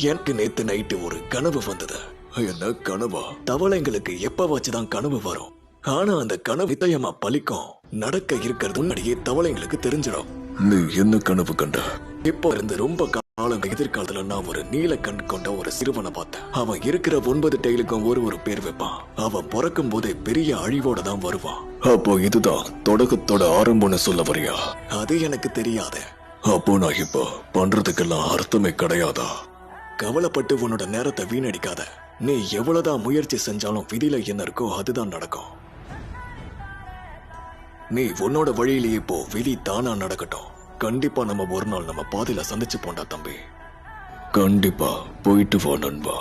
எனக்கு நேத்து நைட்டு ஒரு கனவு வந்தது. என்ன கனவா? தவளைங்களுக்கு எப்ப வச்சுதான் கனவு வரும். ஆனா அந்த கனவு நிச்சயமா பலிக்கும். நடக்க இருக்கிறது முன்னாடியே தவளைங்களுக்கு தெரிஞ்சிடும். நீ என்ன கனவு கண்ட? இப்போ இருந்து ரொம்ப காலம் எதிர்காலத்துல நான் ஒரு நீல கண் கொண்ட ஒரு சிறுவனை பார்த்தேன். அவன் இருக்கிற 9 டெய்லுக்கும் ஒரு பேர் வைப்பான். அவன் பிறக்கும் போதே பெரிய அழிவோட தான் வருவான். அப்போ இதுதான் தொடக்கத்தோட ஆரம்பம்னு சொல்ல வரியா? அது எனக்கு தெரியாது. அப்போ நான் இப்போ பண்றதுக்கெல்லாம் அர்த்தமே கிடையாதா? கவலைப்பட்டு உன்னோட நேரத்தை வீணடிக்காத. நீ எவ்வளவுதான் முயற்சி செஞ்சாலும் விதியில என்ன இருக்கோ அதுதான் நடக்கும். நீ உன்னோட வழியிலேயே போ, விதி தானா நடக்கட்டும். கண்டிப்பா நம்ம ஒரு நாள் நம்ம பாதையில சந்திச்சு போண்டா தம்பி. கண்டிப்பா போயிட்டு வா நண்பா.